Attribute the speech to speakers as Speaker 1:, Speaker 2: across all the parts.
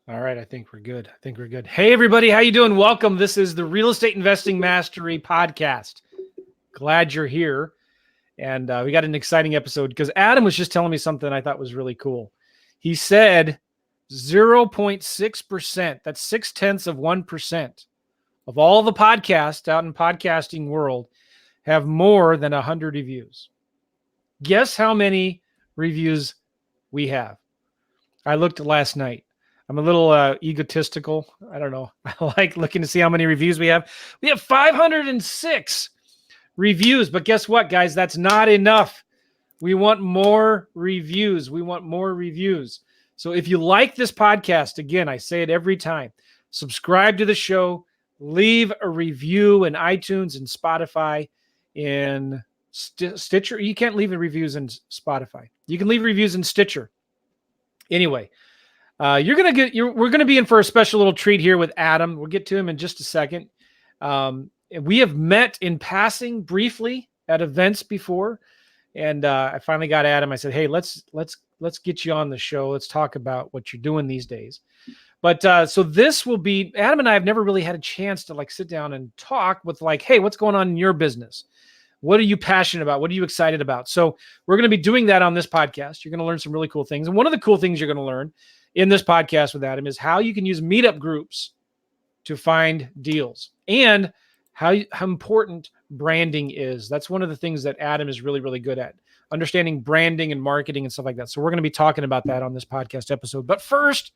Speaker 1: All right, I think we're good. Hey, everybody, how you doing? Welcome. This is the Real Estate Investing Mastery podcast. Glad you're here. And we got an exciting episode because Adam was just telling me something I thought was really cool. He said 0.6%, that's 0.6% of all the podcasts out in podcasting world have more than 100 reviews. Guess how many reviews we have? I looked last night. I'm a little egotistical. I don't know. I like looking to see how many reviews we have. We have 506 reviews, but guess what, guys? That's not enough. We want more reviews. So if you like this podcast, again, I say it every time, subscribe to the show, leave a review in iTunes and Spotify, in Stitcher. You can't leave the reviews in Spotify. You can leave reviews in Stitcher. Anyway, we're going to be in for a special little treat here with Adam. We'll get to him in just a second. We have met in passing briefly at events before. And I finally got Adam. I said, hey, let's get you on the show. Let's talk about what you're doing these days. But so this will be, Adam and I have never really had a chance to sit down and talk with hey, what's going on in your business? What are you passionate about? What are you excited about? So we're going to be doing that on this podcast. You're going to learn some really cool things. And one of the cool things you're going to learn in this podcast with Adam is how you can use meetup groups to find deals and how important branding is. That's one of the things that Adam is really, really good at, understanding branding and marketing and stuff like that. So we're going to be talking about that on this podcast episode. But first,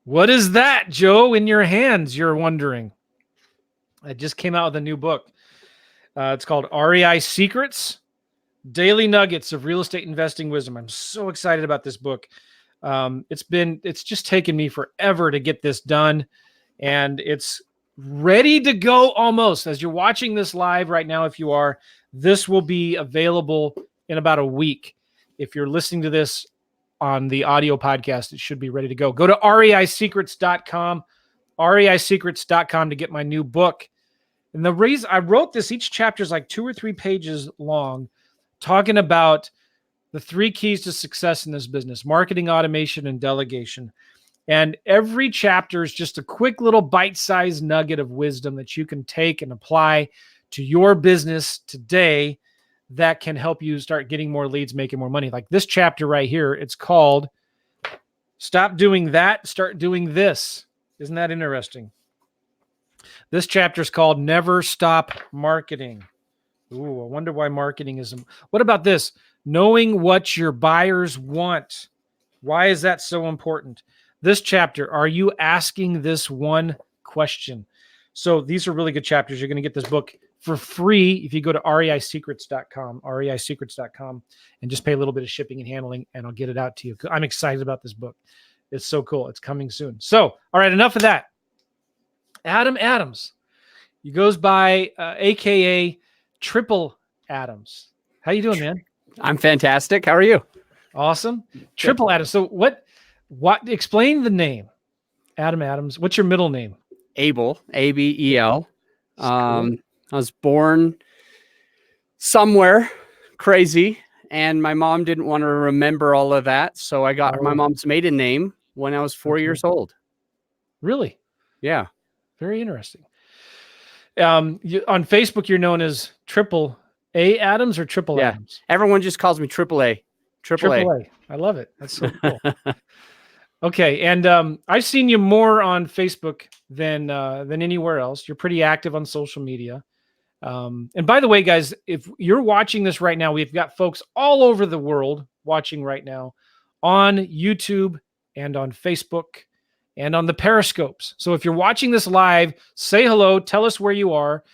Speaker 1: what is that, Joe, in your hands? You're wondering. I just came out with a new book. It's called REI Secrets, Daily Nuggets of Real Estate Investing Wisdom. I'm so excited about this book. It's just taken me forever to get this done, and it's ready to go almost. As you're watching this live right now, if you are, this will be available in about a week. If you're listening to this on the audio podcast, it should be ready to go. Go to reisecrets.com, reisecrets.com to get my new book. And the reason I wrote this, each chapter is 2 or 3 pages long, talking about the 3 keys to success in this business: marketing, automation, and delegation. And every chapter is just a quick little bite-sized nugget of wisdom that you can take and apply to your business today that can help you start getting more leads, making more money. Like this chapter right here, it's called Stop Doing That, Start Doing This. Isn't that interesting? This chapter is called Never Stop Marketing. Ooh, I wonder why marketing is. What about this? Knowing what your buyers want. Why is that so important? This chapter, are you asking this one question? So these are really good chapters. You're going to get this book for free if you go to reisecrets.com, reisecrets.com, and just pay a little bit of shipping and handling, and I'll get it out to you. I'm excited about this book. It's so cool. It's coming soon. So, all right, enough of that. Adam Adams. He goes by AKA Triple Adams. How you doing, man?
Speaker 2: I'm fantastic. How are you?
Speaker 1: Awesome. Triple Adams. So what explain the name. Adam Adams. What's your middle name?
Speaker 2: Abel, Abel.
Speaker 1: Cool.
Speaker 2: I was born somewhere crazy, and my mom didn't want to remember all of that, so I got my mom's maiden name when I was 4 years old.
Speaker 1: Really?
Speaker 2: Yeah.
Speaker 1: Very interesting. On Facebook, you're known as Triple A Adams or Triple Adams?
Speaker 2: Everyone just calls me Triple A. Triple A.
Speaker 1: I love it. That's so cool. Okay, and I've seen you more on Facebook than anywhere else. You're pretty active on social media. And by the way, guys, if you're watching this right now, we've got folks all over the world watching right now on YouTube and on Facebook and on the Periscopes. So if you're watching this live, say hello, tell us where you are.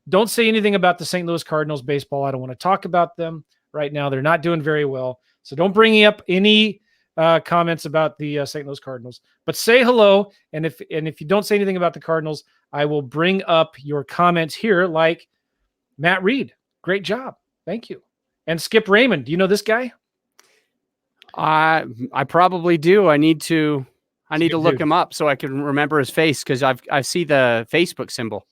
Speaker 1: Don't say anything about the St. Louis Cardinals baseball. I don't want to talk about them right now. They're not doing very well. So don't bring up any comments about the St. Louis Cardinals, but say hello. And if you don't say anything about the Cardinals, I will bring up your comments here, like Matt Reed. Great job. Thank you. And Skip Raymond. Do you know this guy?
Speaker 2: I probably do. I need to look him up so I can remember his face, because I see the Facebook symbol.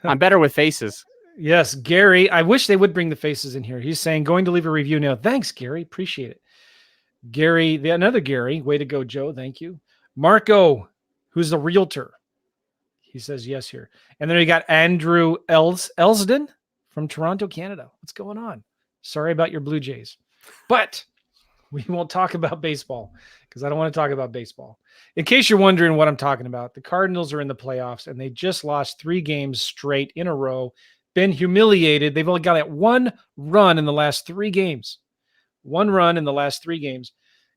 Speaker 2: I'm better with faces.
Speaker 1: Yes, Gary. I wish they would bring the faces in here. He's saying, going to leave a review now. Thanks, Gary. Appreciate it. Gary, another Gary, way to go, Joe. Thank you. Marco, who's a realtor. He says yes here. And then we got Andrew Elsden from Toronto, Canada. What's going on? Sorry about your Blue Jays. But we won't talk about baseball because I don't want to talk about baseball. In case you're wondering what I'm talking about, the Cardinals are in the playoffs and they just lost 3 games straight in a row, been humiliated. They've only got that 1 run in the last 3 games. 1 run in the last 3 games.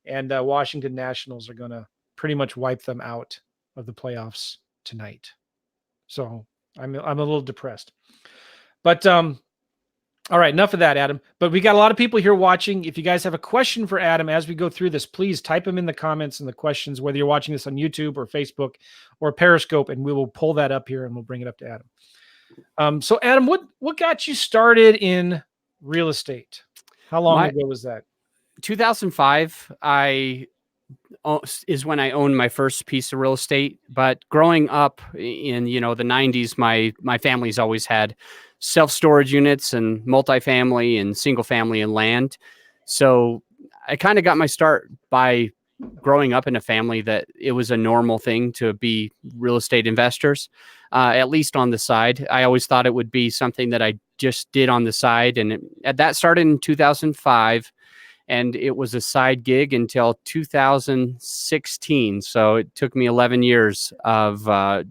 Speaker 1: And Washington Nationals are going to pretty much wipe them out of the playoffs tonight. So I'm a little depressed. But all right, enough of that, Adam. But we got a lot of people here watching. If you guys have a question for Adam as we go through this, please type them in the comments and the questions, whether you're watching this on YouTube or Facebook or Periscope, and we will pull that up here and we'll bring it up to Adam. So Adam, what got you started in real estate? How long ago was that?
Speaker 2: 2005. Is when I owned my first piece of real estate. But growing up in the 90s, my family's always had self-storage units and multifamily and single family and land. So I kind of got my start by growing up in a family that it was a normal thing to be real estate investors, at least on the side. I always thought it would be something that I just did on the side. And that started in 2005. And it was a side gig until 2016. So it took me 11 years of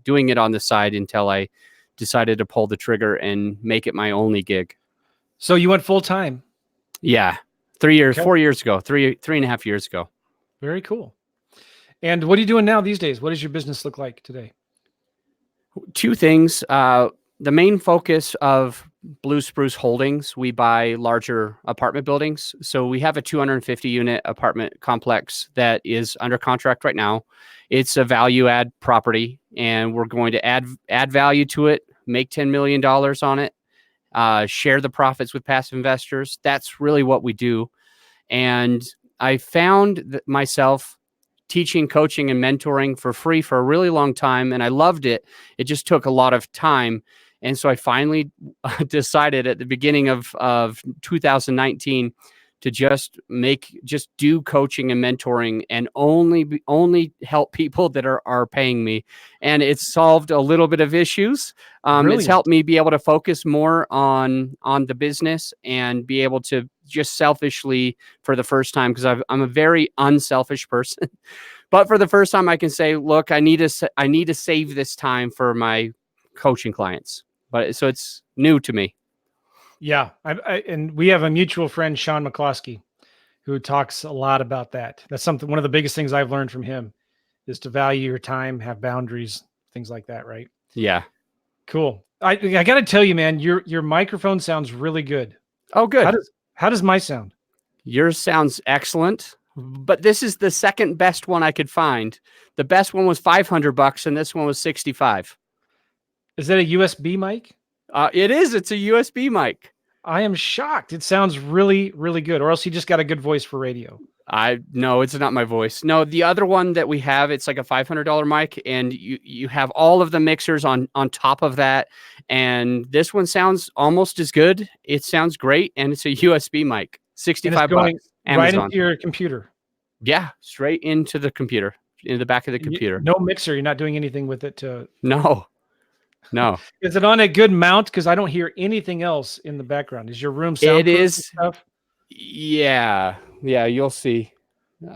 Speaker 2: doing it on the side until I decided to pull the trigger and make it my only gig.
Speaker 1: So you went full time?
Speaker 2: Yeah. 3 years, okay. 4 years ago, three and a half years ago.
Speaker 1: Very cool. And what are you doing now these days? What does your business look like today?
Speaker 2: 2 things. The main focus of Blue Spruce Holdings, we buy larger apartment buildings. So we have a 250 unit apartment complex that is under contract right now. It's a value add property, and we're going to add value to it, make $10 million on it, share the profits with passive investors. That's really what we do. And I found myself teaching, coaching, and mentoring for free for a really long time, and I loved it. It just took a lot of time. And so I finally decided at the beginning of 2019 to just do coaching and mentoring and only help people that are paying me. And it's solved a little bit of issues. It's helped me be able to focus more on the business and be able to just selfishly, for the first time, because I'm a very unselfish person. But for the first time, I can say, look, I need to save this time for my coaching clients. But so it's new to me.
Speaker 1: Yeah. And we have a mutual friend, Sean McCloskey, who talks a lot about that. That's one of the biggest things I've learned from him is to value your time, have boundaries, things like that. Right.
Speaker 2: Yeah.
Speaker 1: Cool. I got to tell you, man, your microphone sounds really good.
Speaker 2: Oh, good.
Speaker 1: How does my sound?
Speaker 2: Yours sounds excellent, but this is the second best one I could find. The best one was $500 and this one was $65.
Speaker 1: Is that a USB mic?
Speaker 2: It is. It's a USB mic.
Speaker 1: I am shocked. It sounds really, really good. Or else you just got a good voice for radio.
Speaker 2: No, it's not my voice. No, the other one that we have, it's like a $500 mic, and you have all of the mixers on top of that. And this one sounds almost as good. It sounds great, and it's a USB mic. $65.
Speaker 1: Going
Speaker 2: Amazon.
Speaker 1: Right into your computer.
Speaker 2: Yeah, straight into the computer, in the back of the computer.
Speaker 1: No mixer. You're not doing anything with it to.
Speaker 2: No.
Speaker 1: Is it on a good mount? Because I don't hear anything else in the background. Is your room soundproof?
Speaker 2: It is. Stuff? Yeah. You'll see.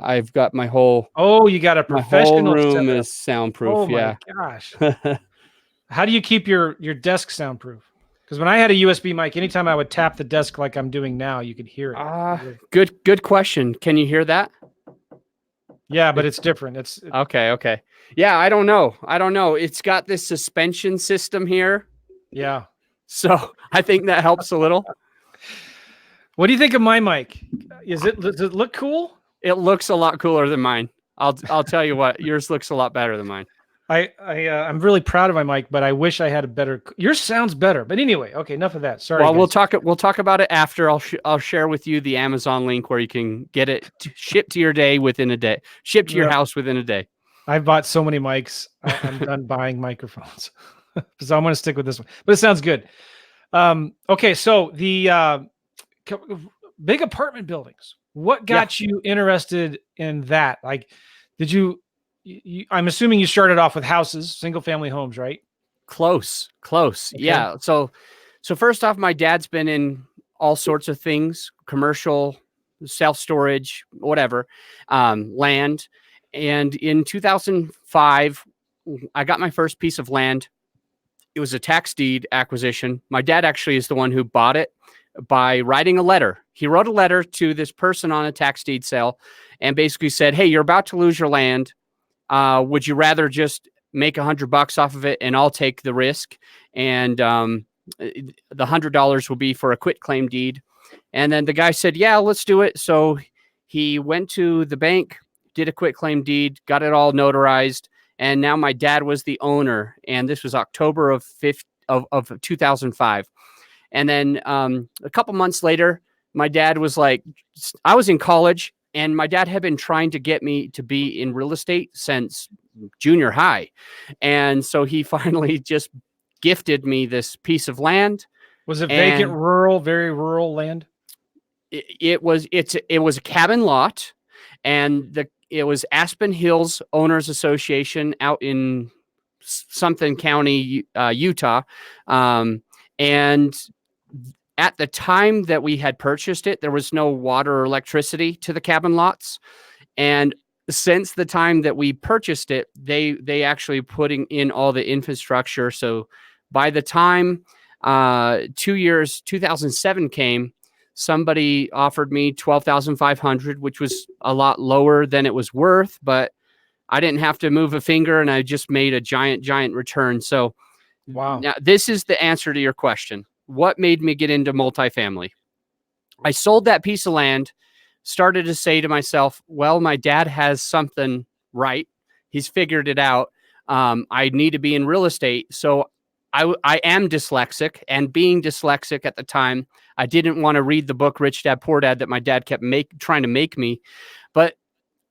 Speaker 2: I've got my whole.
Speaker 1: Oh, you got a professional.
Speaker 2: My whole room
Speaker 1: setup.
Speaker 2: is soundproof.
Speaker 1: Oh my gosh. How do you keep your desk soundproof? Because when I had a USB mic, anytime I would tap the desk like I'm doing now, you could hear it.
Speaker 2: Good question. Can you hear that?
Speaker 1: Yeah, but it's different.
Speaker 2: Okay. Yeah, I don't know. It's got this suspension system here.
Speaker 1: Yeah.
Speaker 2: So I think that helps a little.
Speaker 1: What do you think of my mic? Does it look cool?
Speaker 2: It looks a lot cooler than mine. I'll tell you what, yours looks a lot better than mine.
Speaker 1: I'm really proud of my mic, but I wish I had a better. Yours sounds better, but anyway, okay, enough of that. Sorry.
Speaker 2: Well, guys. We'll talk about it after. I'll share with you the Amazon link where you can get it shipped to your day within a day. Shipped to your house within a day.
Speaker 1: I've bought so many mics. I'm done buying microphones, so I'm going to stick with this one. But it sounds good. Okay, so the big apartment buildings. What
Speaker 2: Yeah.
Speaker 1: got you interested in that? Like, did I'm assuming you started off with houses, single family homes, right?
Speaker 2: Close.
Speaker 1: Okay.
Speaker 2: Yeah. So first off, my dad's been in all sorts of things, commercial, self-storage, whatever, land. And in 2005, I got my first piece of land. It was a tax deed acquisition. My dad actually is the one who bought it by writing a letter. He wrote a letter to this person on a tax deed sale and basically said, "Hey, you're about to lose your land. Would you rather just make $100 off of it and I'll take the risk? And the $100 will be for a quit claim deed." And then the guy said, "Yeah, let's do it." So he went to the bank, did a quit claim deed, got it all notarized. And now my dad was the owner. And this was October of 2005. And then a couple months later, my dad was like, I was in college and my dad had been trying to get me to be in real estate since junior high. And so he finally just gifted me this piece of land.
Speaker 1: Was it vacant, rural, very rural land?
Speaker 2: It was a cabin lot, and it was Aspen Hills Owners Association out in something county, Utah. And at the time that we had purchased it, there was no water or electricity to the cabin lots. And since the time that we purchased it, they actually putting in all the infrastructure. So by the time 2007 came, somebody offered me $12,500, which was a lot lower than it was worth, but I didn't have to move a finger and I just made a giant return. So
Speaker 1: wow.
Speaker 2: Now this is the answer to your question. What made me get into multifamily? I sold that piece of land, started to say to myself, well, my dad has something right. He's figured it out. I need to be in real estate. So I am dyslexic, and being dyslexic at the time, I didn't want to read the book Rich Dad Poor Dad that my dad kept trying to make me. But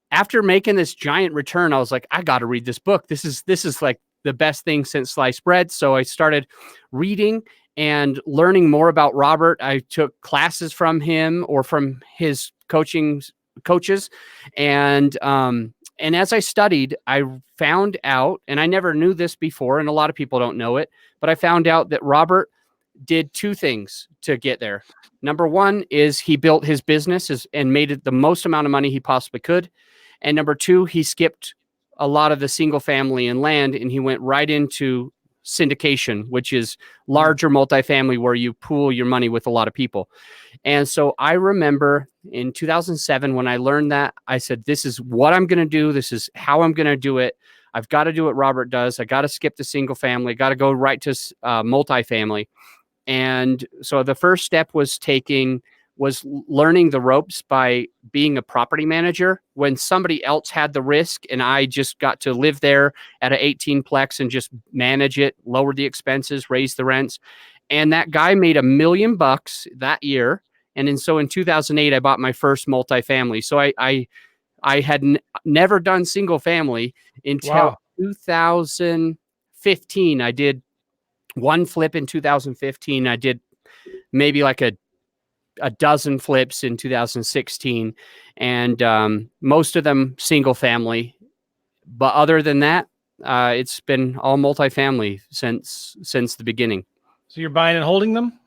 Speaker 2: after making this giant return, I was like, I got to read this book. This is like the best thing since sliced bread. So I started reading and learning more about Robert. I took classes from him or from his coaches. And as I studied, I found out, and I never knew this before, and a lot of people don't know it, but I found out that Robert did two things to get there. Number one is he built his business and made it the most amount of money he possibly could. And number two, he skipped a lot of the single family and land, and he went right into syndication, which is larger multifamily where you pool your money with a lot of people. And so I remember in 2007, when I learned that, I said, this is what I'm going to do. This is how I'm going to do it. I've got to do what Robert does. I got to skip the single family, got to go right to multifamily. And so the first step was learning the ropes by being a property manager when somebody else had the risk, and I just got to live there at an 18-plex and just manage it, lower the expenses, raise the rents. And that guy made $1 million that year. And so in 2008, I bought my first multifamily. So I had never done single family until 2015. I did one flip in 2015. I did maybe like a dozen flips in 2016, and most of them single family. But other than that, it's been all multifamily since the beginning.
Speaker 1: So you're buying and holding them?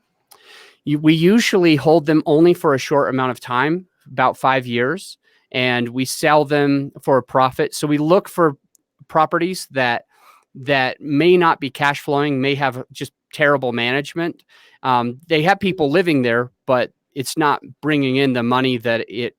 Speaker 2: We usually hold them only for a short amount of time, about 5 years, and we sell them for a profit. So we look for properties that may not be cash flowing, may have just terrible management. They have people living there, but it's not bringing in the money that the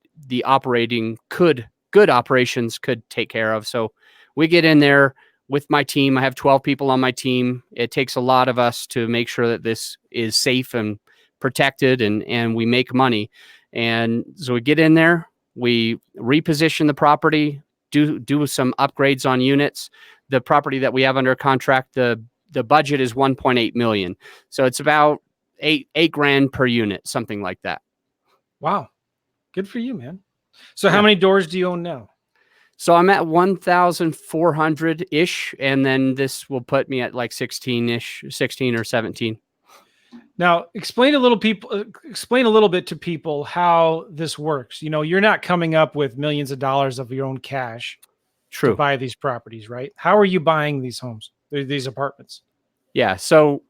Speaker 2: good operations could take care of. So we get in there with my team. I have 12 people on my team. It takes a lot of us to make sure that this is safe and protected, and we make money. And so we get in there, we reposition the property, do some upgrades on units. The property that we have under contract, the budget is 1.8 million. So it's about $8,000 per unit, something like that.
Speaker 1: Wow. Good for you, man. So how many doors do you own now?
Speaker 2: So I'm at 1,400 ish. And then this will put me at like 16 or 17.
Speaker 1: Now, explain a little bit to people how this works. You're not coming up with millions of dollars of your own cash to
Speaker 2: True.
Speaker 1: buy these properties, right? How are you buying these homes, these apartments?
Speaker 2: Yeah. So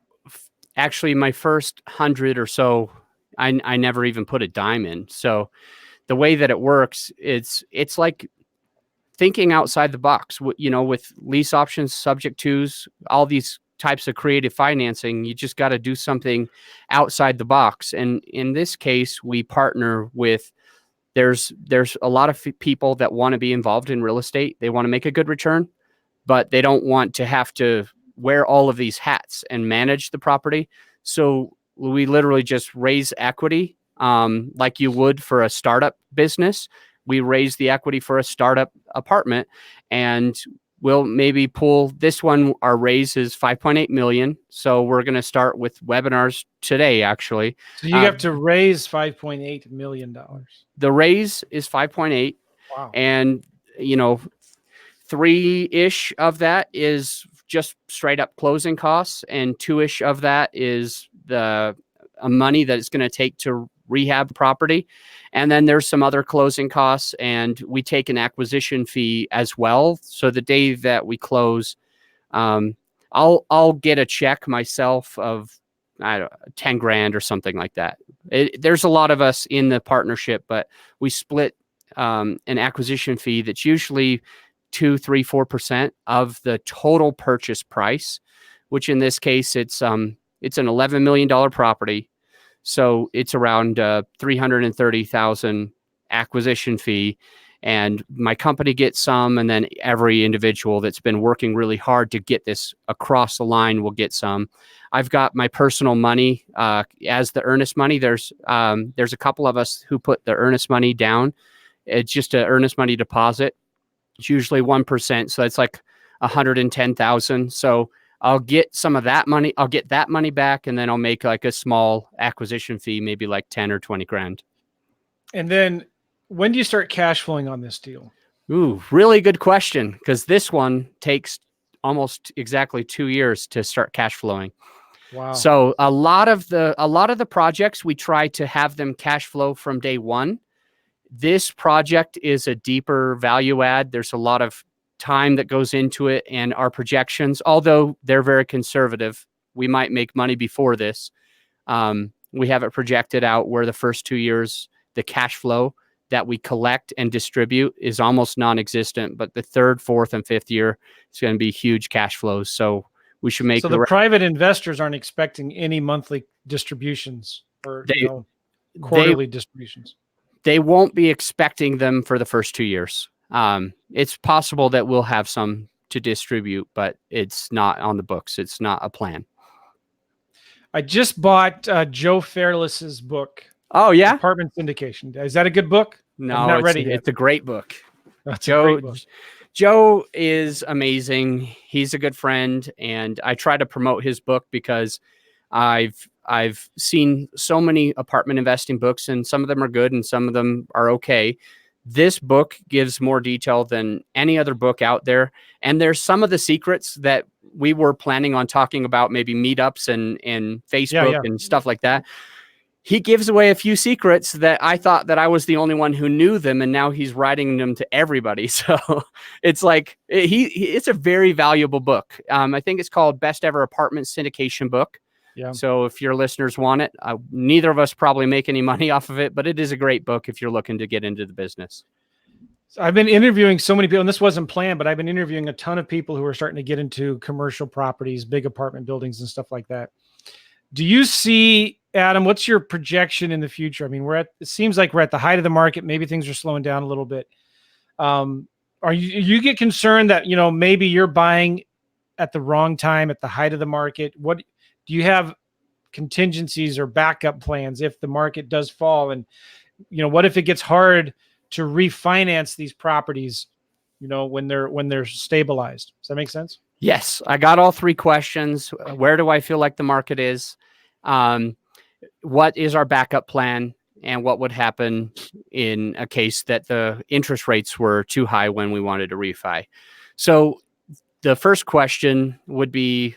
Speaker 2: actually, my first 100 or so, I never even put a dime in. So the way that it works, it's like thinking outside the box. With lease options, subject tos, all these types of creative financing, you just got to do something outside the box. And in this case, we partner with. There's a lot of people that want to be involved in real estate. They want to make a good return, but they don't want to have to wear all of these hats and manage the property. So we literally just raise equity, like you would for a startup business. We raise the equity for a startup apartment, and we'll maybe pull this one. Our raise is 5.8 million. So we're going to start with webinars today, actually.
Speaker 1: So you have to raise $5.8 million.
Speaker 2: The raise is 5.8.
Speaker 1: Wow.
Speaker 2: And, 3-ish of that is just straight up closing costs, and 2-ish of that is the money that it's going to take to rehab property. And then there's some other closing costs, and we take an acquisition fee as well. So the day that we close, I'll get a check myself of, I don't know, 10 grand or something like that. There's a lot of us in the partnership, but we split an acquisition fee that's usually 2, 3, 4% of the total purchase price, which in this case, it's an $11 million property. So it's around $330,000 acquisition fee. And my company gets some, and then every individual that's been working really hard to get this across the line will get some. I've got my personal money as the earnest money. There's a couple of us who put the earnest money down. It's just an earnest money deposit. It's usually 1%, so that's like 110,000. So I'll get some of that money. I'll get that money back, and then I'll make like a small acquisition fee, maybe like 10 or 20 grand.
Speaker 1: And then when do you start cash flowing on this deal?
Speaker 2: Ooh, really good question, because this one takes almost exactly 2 years to start cash flowing.
Speaker 1: Wow.
Speaker 2: So a lot of the projects, we try to have them cash flow from day one. This project is a deeper value add. There's a lot of time that goes into it, and our projections, although they're very conservative, we might make money before this. We have it projected out where the first 2 years, the cash flow that we collect and distribute is almost non-existent, but the third, fourth, and fifth year is going to be huge cash flows. So we should make.
Speaker 1: So the private investors aren't expecting any monthly distributions or quarterly distributions.
Speaker 2: They won't be expecting them for the first 2 years. It's possible that we'll have some to distribute, but it's not on the books. It's not a plan.
Speaker 1: I just bought Joe Fairless's book.
Speaker 2: Oh, yeah?
Speaker 1: Apartment Syndication. Is that a good book?
Speaker 2: No,
Speaker 1: I'm not ready yet.
Speaker 2: It's a great book.
Speaker 1: That's a great book.
Speaker 2: Joe is amazing. He's a good friend, and I try to promote his book because I've seen so many apartment investing books, and some of them are good and some of them are okay. This book gives more detail than any other book out there. And there's some of the secrets that we were planning on talking about, maybe meetups and Facebook and stuff like that. He gives away a few secrets that I thought that I was the only one who knew them, and now he's writing them to everybody. So it's like it's a very valuable book. I think it's called Best Ever Apartment Syndication Book. Yeah. So if your listeners want it, neither of us probably make any money off of it, but it is a great book if you're looking to get into the business.
Speaker 1: So I've been interviewing so many people, and this wasn't planned, but I've been interviewing a ton of people who are starting to get into commercial properties, big apartment buildings and stuff like that. Do you see, Adam, what's your projection in the future? I mean, it seems like we're at the height of the market. Maybe things are slowing down a little bit. Are you get concerned that, maybe you're buying at the wrong time at the height of the market? What do you have contingencies or backup plans if the market does fall? And, what if it gets hard to refinance these properties, when they're stabilized? Does that make sense?
Speaker 2: Yes. I got all three questions. Where do I feel like the market is? What is our backup plan? And what would happen in a case that the interest rates were too high when we wanted to refi? So the first question would be,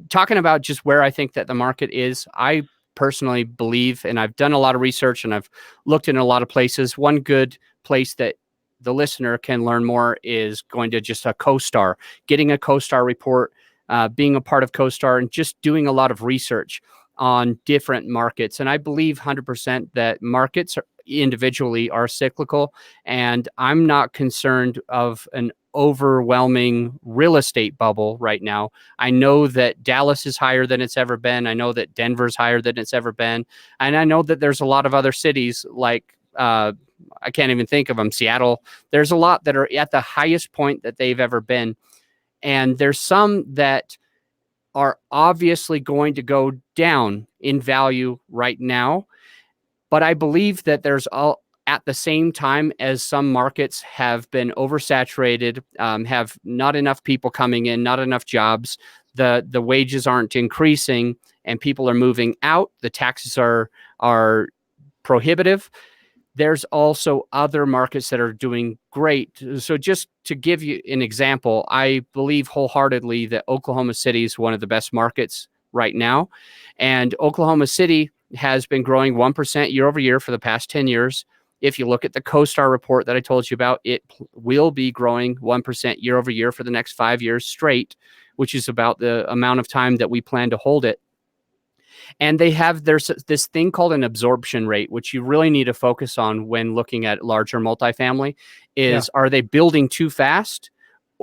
Speaker 2: talking about just where I think that the market is, I personally believe, and I've done a lot of research and I've looked in a lot of places. One good place that the listener can learn more is going to just a CoStar, getting a CoStar report, being a part of CoStar, and just doing a lot of research on different markets. And I believe 100% that markets individually are cyclical, and I'm not concerned of an overwhelming real estate bubble right now. I know that Dallas is higher than it's ever been. I know that Denver's higher than it's ever been. And I know that there's a lot of other cities like, I can't even think of them, Seattle. There's a lot that are at the highest point that they've ever been. And there's some that are obviously going to go down in value right now. But I believe that there's all, at the same time as some markets have been oversaturated, have not enough people coming in, not enough jobs, the wages aren't increasing, and people are moving out. The taxes are prohibitive. There's also other markets that are doing great. So just to give you an example, I believe wholeheartedly that Oklahoma City is one of the best markets right now. And Oklahoma City has been growing 1% year over year for the past 10 years. If you look at the CoStar report that I told you about, it will be growing 1% year over year for the next 5 years straight, which is about the amount of time that we plan to hold it. And there's this thing called an absorption rate, which you really need to focus on when looking at larger multifamily is, are they building too fast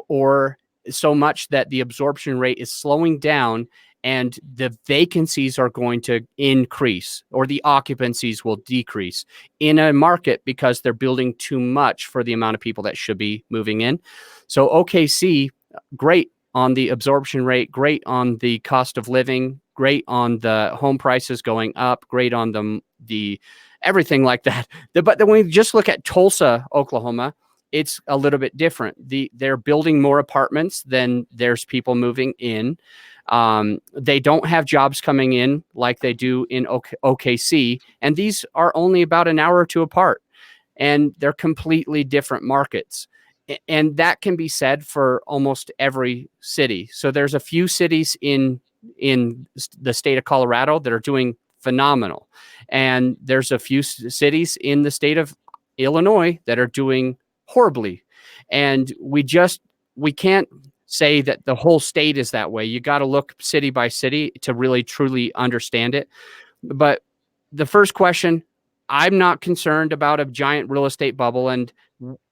Speaker 2: or so much that the absorption rate is slowing down and the vacancies are going to increase or the occupancies will decrease in a market because they're building too much for the amount of people that should be moving in. So OKC, great on the absorption rate, great on the cost of living, great on the home prices going up, great on the everything like that. But then when we just look at Tulsa, Oklahoma, it's a little bit different. They're building more apartments than there's people moving in. They don't have jobs coming in like they do in OKC. And these are only about an hour or two apart. And they're completely different markets. And that can be said for almost every city. So there's a few cities in the state of Colorado that are doing phenomenal. And there's a few cities in the state of Illinois that are doing horribly. And we can't say that the whole state is that way. You got to look city by city to really truly understand it. But the first question, I'm not concerned about a giant real estate bubble. And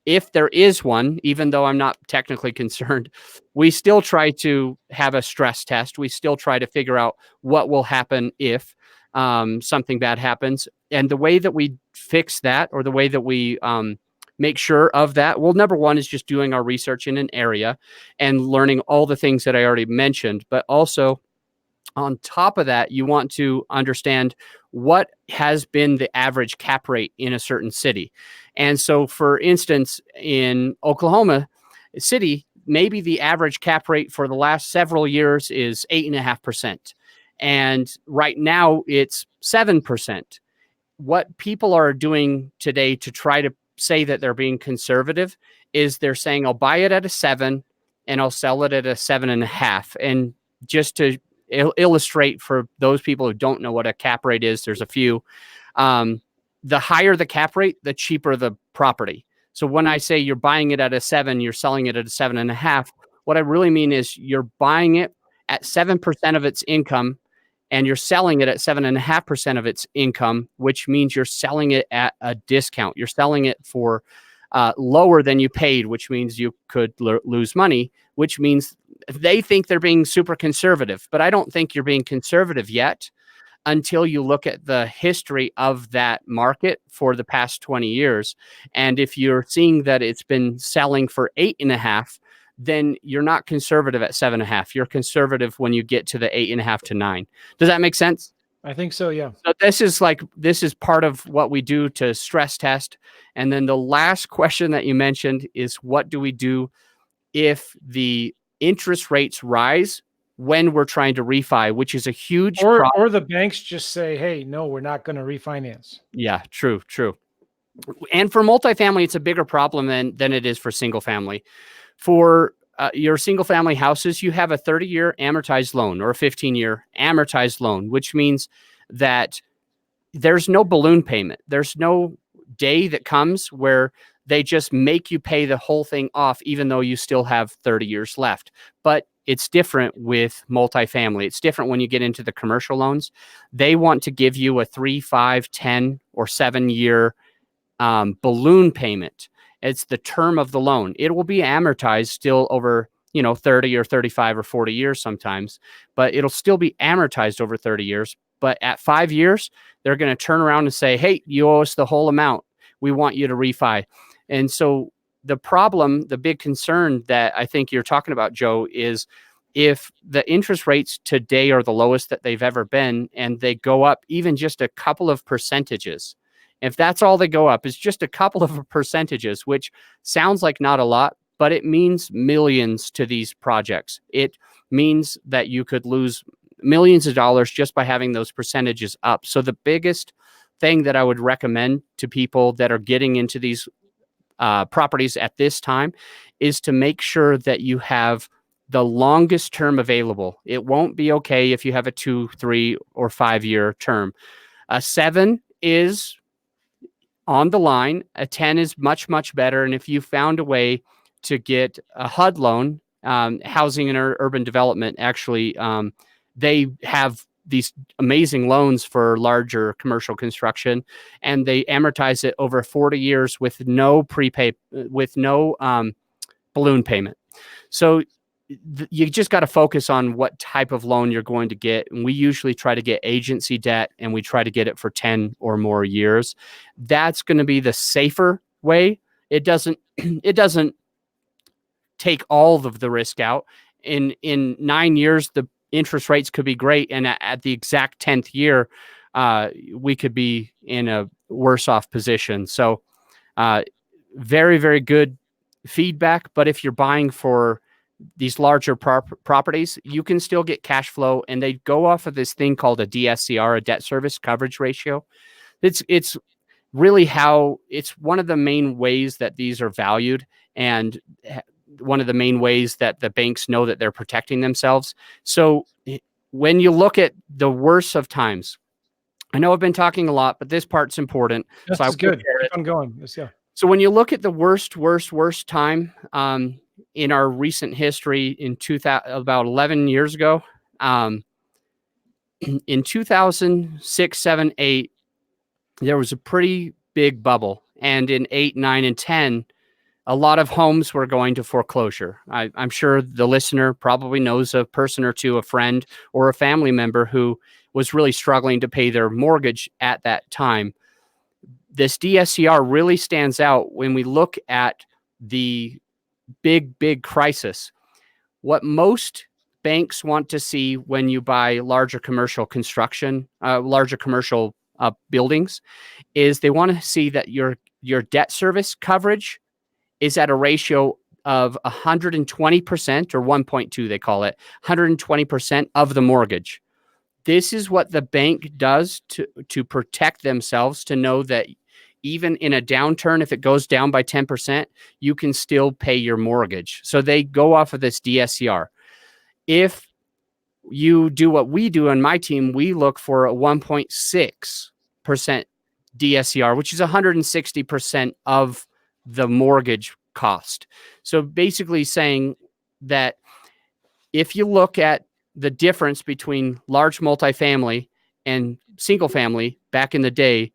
Speaker 2: if there is one, even though I'm not technically concerned, we still try to have a stress test. We still try to figure out what will happen if something bad happens. And the way that we fix that, or the way that we make sure of that, well, number one is just doing our research in an area and learning all the things that I already mentioned. But also, on top of that, you want to understand what has been the average cap rate in a certain city. And so, for instance, in Oklahoma City, maybe the average cap rate for the last several years is 8.5%. And right now it's 7%. What people are doing today to try to say that they're being conservative is they're saying, I'll buy it at a 7 and I'll sell it at a 7.5. And just to illustrate for those people who don't know what a cap rate is, there's a few. The higher the cap rate, the cheaper the property. So when I say you're buying it at a 7, you're selling it at a 7.5, what I really mean is you're buying it at 7% of its income and you're selling it at 7.5% of its income, which means you're selling it at a discount. You're selling it for lower than you paid, which means you could lose money, which means they think they're being super conservative. But I don't think you're being conservative yet until you look at the history of that market for the past 20 years. And if you're seeing that it's been selling for 8.5, then you're not conservative at 7.5. You're conservative when you get to the 8.5 to 9. Does that make sense?
Speaker 1: I think so, yeah.
Speaker 2: So this is part of what we do to stress test. And then the last question that you mentioned is, what do we do if the interest rates rise when we're trying to refi, which is a huge problem.
Speaker 1: Or the banks just say, hey, no, we're not going to refinance.
Speaker 2: Yeah, true. And for multifamily, it's a bigger problem than it is for single family. For your single family houses, you have a 30-year amortized loan or a 15-year amortized loan, which means that there's no balloon payment. There's no day that comes where they just make you pay the whole thing off, even though you still have 30 years left. But it's different with multifamily. It's different when you get into the commercial loans. They want to give you a 3, 5, 10, or 7-year balloon payment. It's the term of the loan. It will be amortized still over, 30 or 35 or 40 years sometimes, but it'll still be amortized over 30 years. But at 5 years, they're going to turn around and say, hey, you owe us the whole amount. We want you to refi. And so the problem, the big concern that I think you're talking about, Joe, is if the interest rates today are the lowest that they've ever been, and they go up even just a couple of percentages, if that's all they go up is just a couple of percentages, which sounds like not a lot, but it means millions to these projects. It means that you could lose millions of dollars just by having those percentages up. So the biggest thing that I would recommend to people that are getting into these properties at this time is to make sure that you have the longest term available. It won't be okay if you have a 2, 3, or 5-year term. A 7 is on the line. A 10 is much, much better. And if you found a way to get a HUD loan, housing and urban development, actually, they have these amazing loans for larger commercial construction, and they amortize it over 40 years with no balloon payment. So you just got to focus on what type of loan you're going to get. And we usually try to get agency debt, and we try to get it for 10 or more years. That's going to be the safer way. It doesn't take all of the risk out. In 9 years, the interest rates could be great. And at the exact 10th year, we could be in a worse off position. So very, very good feedback. But if you're buying for these larger properties, you can still get cash flow, and they go off of this thing called a DSCR, a debt service coverage ratio. It's really how it's one of the main ways that these are valued, and one of the main ways that the banks know that they're protecting themselves. So when you look at the worst of times, I know I've been talking a lot, but this part's important.
Speaker 1: This is good. Keep on going. Yes, yeah. So
Speaker 2: when you look at the worst time, in our recent history, in about 11 years ago, in 2006, 7, 8, there was a pretty big bubble. And in 8, 9, and 10, a lot of homes were going to foreclosure. I'm sure the listener probably knows a person or two, a friend or a family member who was really struggling to pay their mortgage at that time. This DSCR really stands out when we look at the big crisis. What most banks want to see when you buy larger commercial construction, larger commercial buildings, is they want to see that your debt service coverage is at a ratio of 120%, or 1.2, they call it, 120% of the mortgage. This is what the bank does to protect themselves, to know that even in a downturn, if it goes down by 10%, you can still pay your mortgage. So they go off of this DSCR. If you do what we do on my team, we look for a 1.6% DSCR, which is 160% of the mortgage cost. So basically saying that if you look at the difference between large multifamily and single family back in the day,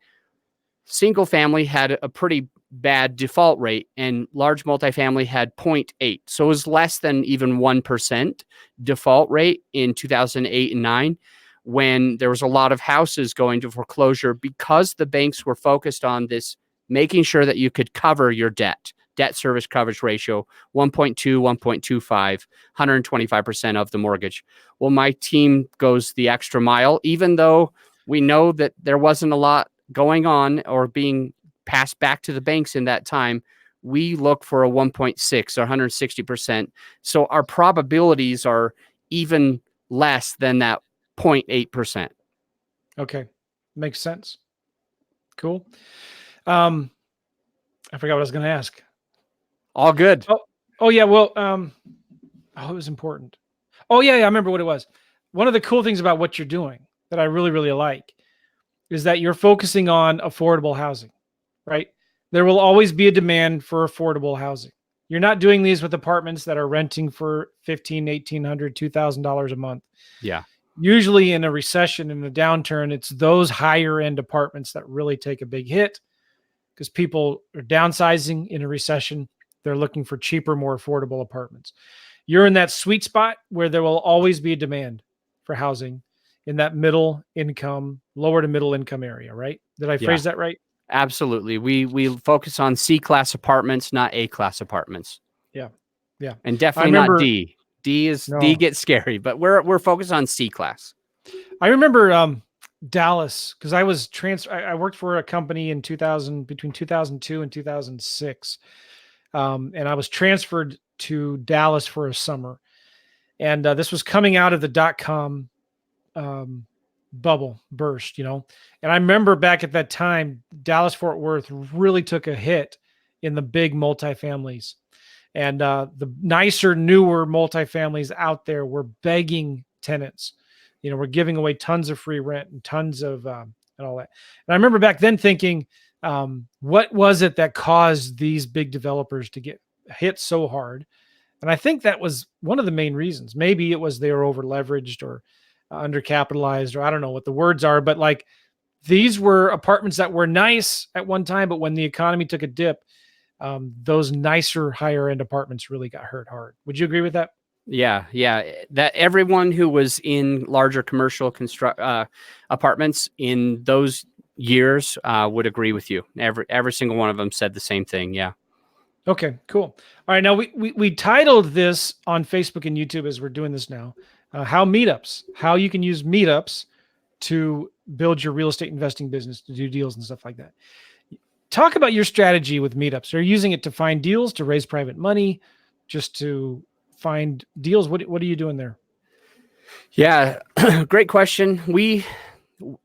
Speaker 2: single family had a pretty bad default rate, and large multifamily had 0.8. So it was less than even 1% default rate in 2008 and 9, when there was a lot of houses going to foreclosure, because the banks were focused on this, making sure that you could cover your debt service coverage ratio, 1.2, 1.25, 125% of the mortgage. Well, my team goes the extra mile, even though we know that there wasn't a lot going on or being passed back to the banks in that time. We look for a 1.6 or 160%. So our probabilities are even less than that 0.8%.
Speaker 1: Okay. Makes sense. Cool. I forgot what I was going to ask.
Speaker 2: All good.
Speaker 1: Oh yeah. Well, Oh, it was important. Oh yeah, I remember what it was. One of the cool things about what you're doing that I really, really like is that you're focusing on affordable housing, right? There will always be a demand for affordable housing. You're not doing these with apartments that are renting for $1,500, $1,800, $2,000 a month.
Speaker 2: Yeah.
Speaker 1: Usually in a recession, in a downturn, it's those higher end apartments that really take a big hit because people are downsizing in a recession. They're looking for cheaper, more affordable apartments. You're in that sweet spot where there will always be a demand for housing in that middle income, lower to middle income area, right? Did I
Speaker 2: Yeah.
Speaker 1: phrase that right?
Speaker 2: Absolutely. We focus on C-class apartments, not A-class apartments.
Speaker 1: Yeah. Yeah.
Speaker 2: And
Speaker 1: I
Speaker 2: definitely not
Speaker 1: remember,
Speaker 2: D. D
Speaker 1: no,
Speaker 2: gets scary, but we're focused on C-class.
Speaker 1: I remember Dallas because I worked for a company in 2000, between 2002 and 2006. And I was transferred to Dallas for a summer. And this was coming out of the dot-com um, bubble burst, And I remember back at that time, Dallas Fort Worth really took a hit in the big multifamilies. And the nicer, newer multifamilies out there were begging tenants. We're giving away tons of free rent and tons of and all that. And I remember back then thinking, what was it that caused these big developers to get hit so hard? And I think that was one of the main reasons. Maybe it was they were over leveraged or undercapitalized, or I don't know what the words are, but like these were apartments that were nice at one time, but when the economy took a dip, those nicer, higher end apartments really got hurt hard. Would you agree with that?
Speaker 2: Yeah, yeah. That everyone who was in larger commercial apartments in those years would agree with you. Every single one of them said the same thing. Yeah.
Speaker 1: Okay, cool. All right, now we titled this on Facebook and YouTube as we're doing this now. How you can use meetups to build your real estate investing business, to do deals and stuff like that. Talk about your strategy with meetups. Are you using it to find deals, to raise private money, just to find deals? What are you doing there?
Speaker 2: Yeah, great question.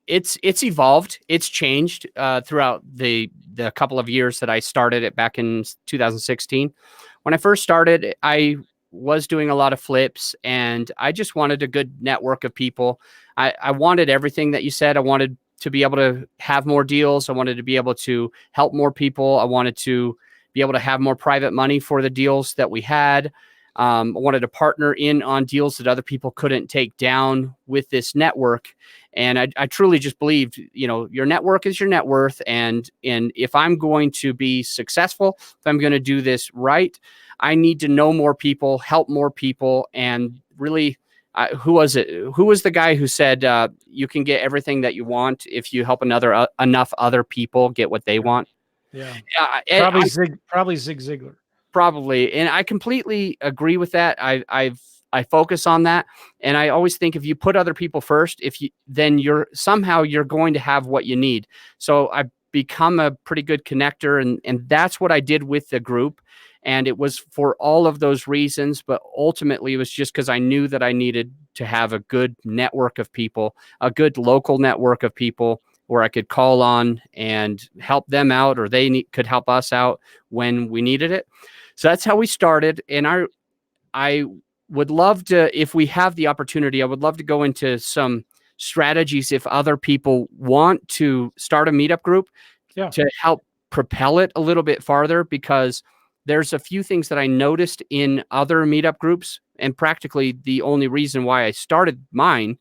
Speaker 2: It's evolved. It's changed throughout the couple of years that I started it back in 2016. When I first started, I was doing a lot of flips, and I just wanted a good network of people. I wanted everything that you said. I wanted to be able to have more deals. I wanted to be able to help more people. I wanted to be able to have more private money for the deals that we had. I wanted to partner in on deals that other people couldn't take down with this network. And I truly just believed, your network is your net worth. And if I'm going to be successful, if I'm going to do this right, I need to know more people, help more people. And really, who was it? Who was the guy who said, you can get everything that you want if you help enough other people get what they want?
Speaker 1: Yeah.
Speaker 2: Probably
Speaker 1: Probably Zig Ziglar.
Speaker 2: Probably. And I completely agree with that. I focus on that. And I always think if you put other people first, then you're going to have what you need. So I've become a pretty good connector, and that's what I did with the group. And it was for all of those reasons, but ultimately it was just because I knew that I needed to have a good network of people, a good local network of people where I could call on and help them out, or they could help us out when we needed it. So that's how we started. And I would love to, if we have the opportunity, I would love to go into some strategies if other people want to start a meetup group to help propel it a little bit farther, because there's a few things that I noticed in other meetup groups. And practically the only reason why I started mine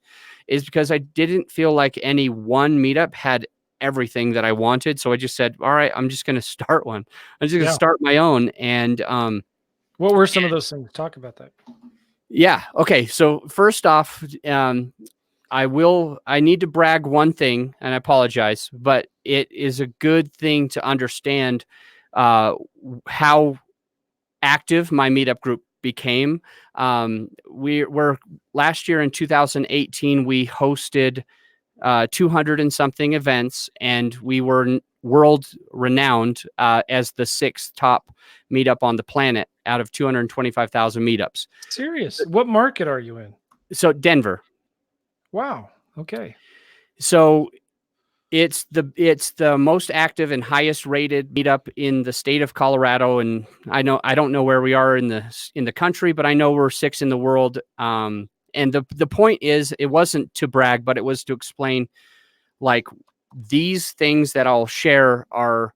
Speaker 2: is because I didn't feel like any one meetup had everything that I wanted. So I just said, all right, I'm just going to start one. I'm just going to start my own. And
Speaker 1: what were some of those things? Talk about that.
Speaker 2: Yeah. Okay. So first off, I need to brag one thing, and I apologize, but it is a good thing to understand how active my meetup group became. We're last year in 2018, we hosted 200 and something events, and we were world renowned as the 6th top meetup on the planet out of 225,000 meetups.
Speaker 1: Serious? What market are you in?
Speaker 2: So Denver.
Speaker 1: Wow. Okay.
Speaker 2: So It's the most active and highest rated meetup in the state of Colorado, and I don't know where we are in the country, but I know we're 6th in the world. And the point is, it wasn't to brag, but it was to explain, like, these things that I'll share are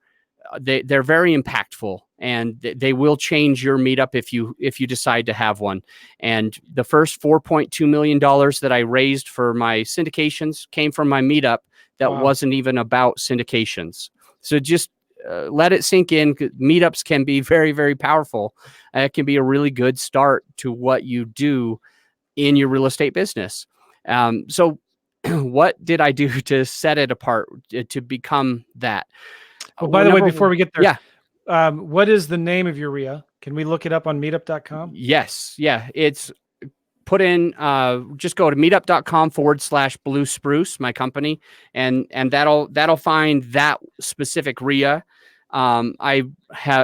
Speaker 2: they're very impactful, and they will change your meetup if you decide to have one. And the first $4.2 million that I raised for my syndications came from my meetup that wasn't even about syndications. So just let it sink in. Meetups can be very, very powerful. It can be a really good start to what you do in your real estate business. So what did I do to set it apart to become that?
Speaker 1: Well, by the way, before we get there,
Speaker 2: yeah.
Speaker 1: What is the name of your REIA? Can we look it up on meetup.com?
Speaker 2: Yes. Yeah. It's put in, just go to meetup.com/Blue Spruce, my company, and that'll find that specific REIA. I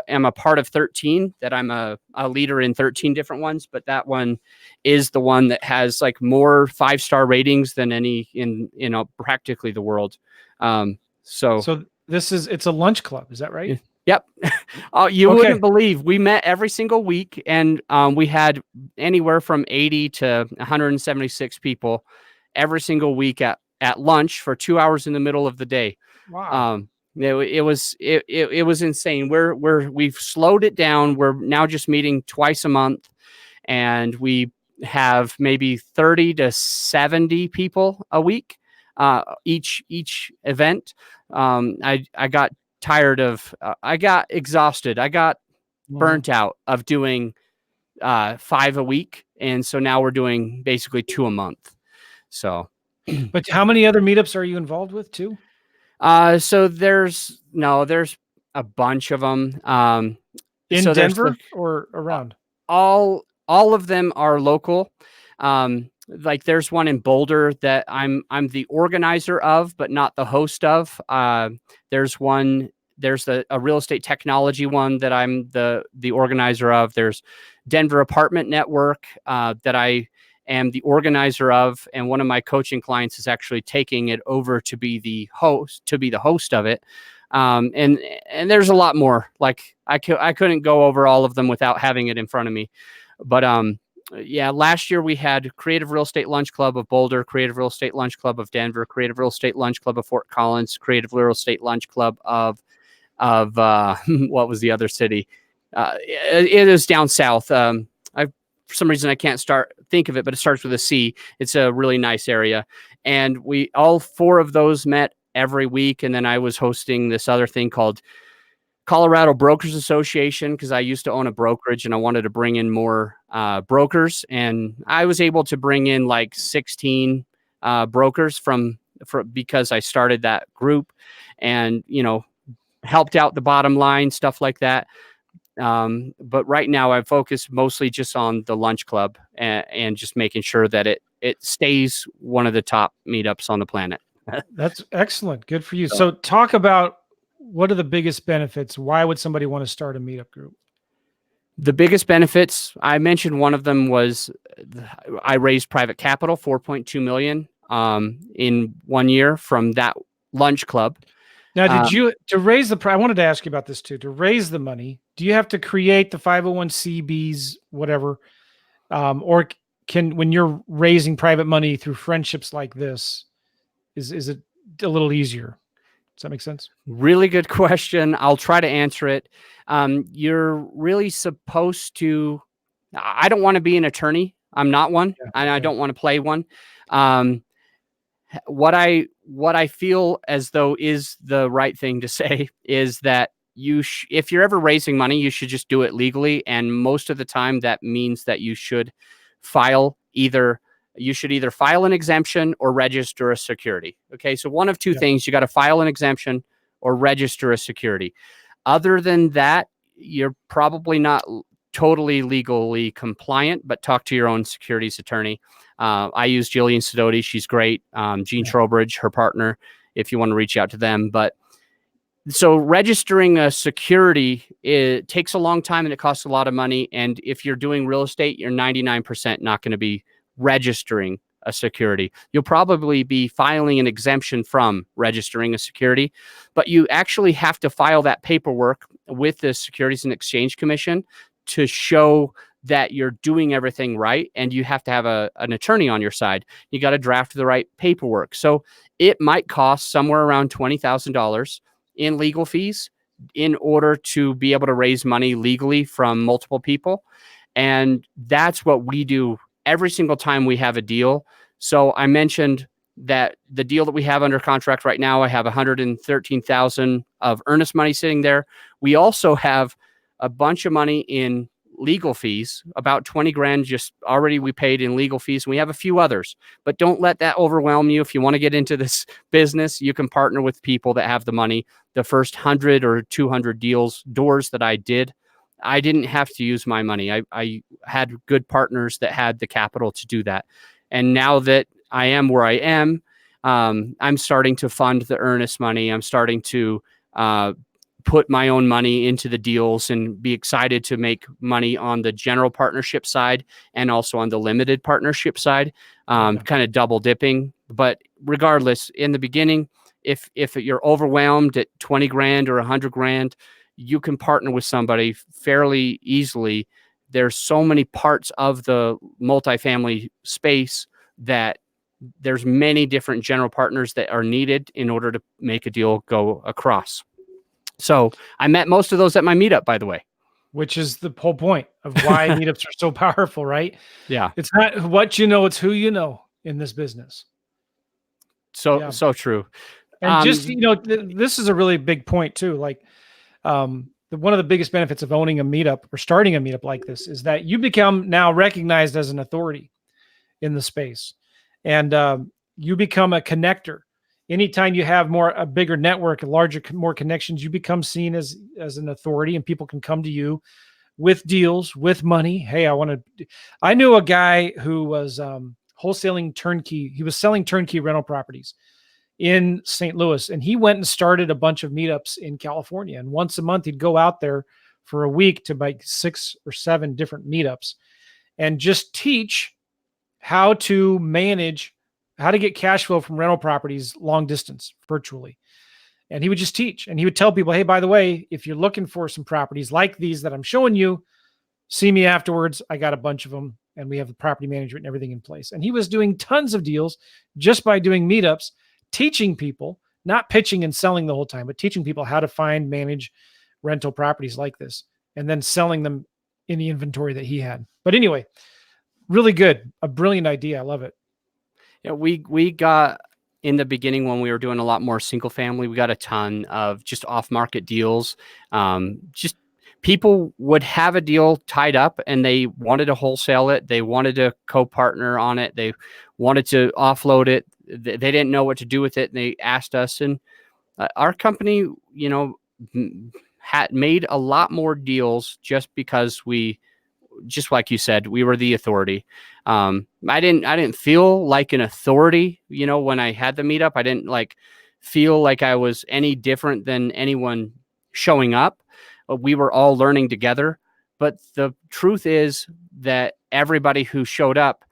Speaker 2: am a part of 13, that I'm a leader in 13 different ones, but that one is the one that has like more 5-star ratings than any in practically the world. So
Speaker 1: it's a lunch club. Is that right?
Speaker 2: Yep. You wouldn't believe, we met every single week, and we had anywhere from 80 to 176 people every single week at lunch for 2 hours in the middle of the day.
Speaker 1: Wow.
Speaker 2: It was insane. We've slowed it down. We're now just meeting twice a month, and we have maybe 30 to 70 people a week, each event. I got tired of, I got exhausted. I got burnt out of doing 5 a week. And so now we're doing basically 2 a month. So,
Speaker 1: but how many other meetups are you involved with too?
Speaker 2: So there's a bunch of them.
Speaker 1: In Denver or around?
Speaker 2: All of them are local. Like there's one in Boulder that I'm the organizer of, but not the host of. There's a real estate technology one that I'm the organizer of. There's Denver Apartment Network that I am the organizer of, and one of my coaching clients is actually taking it over to be the host of it. And there's a lot more. Like I couldn't go over all of them without having it in front of me. But yeah, last year we had Creative Real Estate Lunch Club of Boulder, Creative Real Estate Lunch Club of Denver, Creative Real Estate Lunch Club of Fort Collins, Creative Real Estate Lunch Club of what was the other city? It is down south. For some reason I can't think of it, but it starts with a C. It's a really nice area. And all 4 of those met every week. And then I was hosting this other thing called Colorado Brokers Association, because I used to own a brokerage and I wanted to bring in more brokers. And I was able to bring in like 16 brokers because I started that group, and, helped out the bottom line, stuff like that. But right now I focus mostly just on the lunch club and just making sure that it stays one of the top meetups on the planet.
Speaker 1: That's excellent. Good for you. So talk about, what are the biggest benefits? Why would somebody want to start a meetup group?
Speaker 2: The biggest benefits, I mentioned one of them was I raised private capital, 4.2 million in 1 year from that lunch club.
Speaker 1: Now, to raise I wanted to ask you about this too, to raise the money, do you have to create the 501(c)(b)s, whatever? Or when you're raising private money through friendships like this, is it a little easier? Does that make sense?
Speaker 2: Really good question. I'll try to answer it. You're really supposed to, I don't want to be an attorney. I'm not one, and I don't want to play one. What I feel as though is the right thing to say is that if you're ever raising money, you should just do it legally. And most of the time that means that you should either file an exemption or register a security. Okay. So one of two things: you got to file an exemption or register a security. Other than that, you're probably not totally legally compliant, but talk to your own securities attorney. I use Jillian Sidoti. She's great. Gene Trowbridge, her partner, if you want to reach out to them. But so registering a security, it takes a long time and it costs a lot of money. And if you're doing real estate, you're 99% not going to be registering a security. You'll probably be filing an exemption from registering a security, but you actually have to file that paperwork with the Securities and Exchange Commission to show that you're doing everything right, and you have to have an attorney on your side. You got to draft the right paperwork. So it might cost somewhere around $20,000 in legal fees in order to be able to raise money legally from multiple people. And that's what we do every single time we have a deal. So I mentioned that the deal that we have under contract right now, I have $113,000 of earnest money sitting there. We also have a bunch of money in legal fees, about 20 grand just already we paid in legal fees. And we have a few others, but don't let that overwhelm you. If you want to get into this business, you can partner with people that have the money. The first 100 or 200 doors that I did, I didn't have to use my money. I had good partners that had the capital to do that. And now that I am where I am, I'm starting to fund the earnest money. I'm starting to put my own money into the deals and be excited to make money on the general partnership side and also on the limited partnership side, kind of double dipping. But regardless, in the beginning, if you're overwhelmed at 20 grand or 100 grand, you can partner with somebody fairly easily. There's so many parts of the multifamily space that there's many different general partners that are needed in order to make a deal go across. So I met most of those at my meetup, by the way.
Speaker 1: Which is the whole point of why meetups are so powerful, right?
Speaker 2: Yeah.
Speaker 1: It's not what you know, it's who you know in this business.
Speaker 2: So true.
Speaker 1: And just, this is a really big point too. Like, one of the biggest benefits of owning a meetup or starting a meetup like this is that you become now recognized as an authority in the space, and you become a connector. Anytime you have a bigger network, more connections, you become seen as an authority, and people can come to you with deals, with money. Hey, I knew a guy who was wholesaling turnkey. He was selling turnkey rental properties in St. Louis, and he went and started a bunch of meetups in California. And once a month, he'd go out there for a week to like 6 or 7 different meetups and just teach how to manage, how to get cash flow from rental properties long distance virtually. And he would just teach, and he would tell people, hey, by the way, if you're looking for some properties like these that I'm showing you, see me afterwards. I got a bunch of them, and we have the property management and everything in place. And he was doing tons of deals just by doing meetups, teaching people, not pitching and selling the whole time, but teaching people how to find, manage rental properties like this, and then selling them in the inventory that he had. But anyway, really good. A brilliant idea. I love it.
Speaker 2: Yeah, we got, in the beginning when we were doing a lot more single family, we got a ton of just off market deals. Just people would have a deal tied up and they wanted to wholesale it. They wanted to co-partner on it. They wanted to offload it. They didn't know what to do with it. And they asked us, and our company, had made a lot more deals just because just like you said, we were the authority. I didn't feel like an authority, when I had the meetup. I didn't feel like I was any different than anyone showing up. We were all learning together. But the truth is that everybody who showed up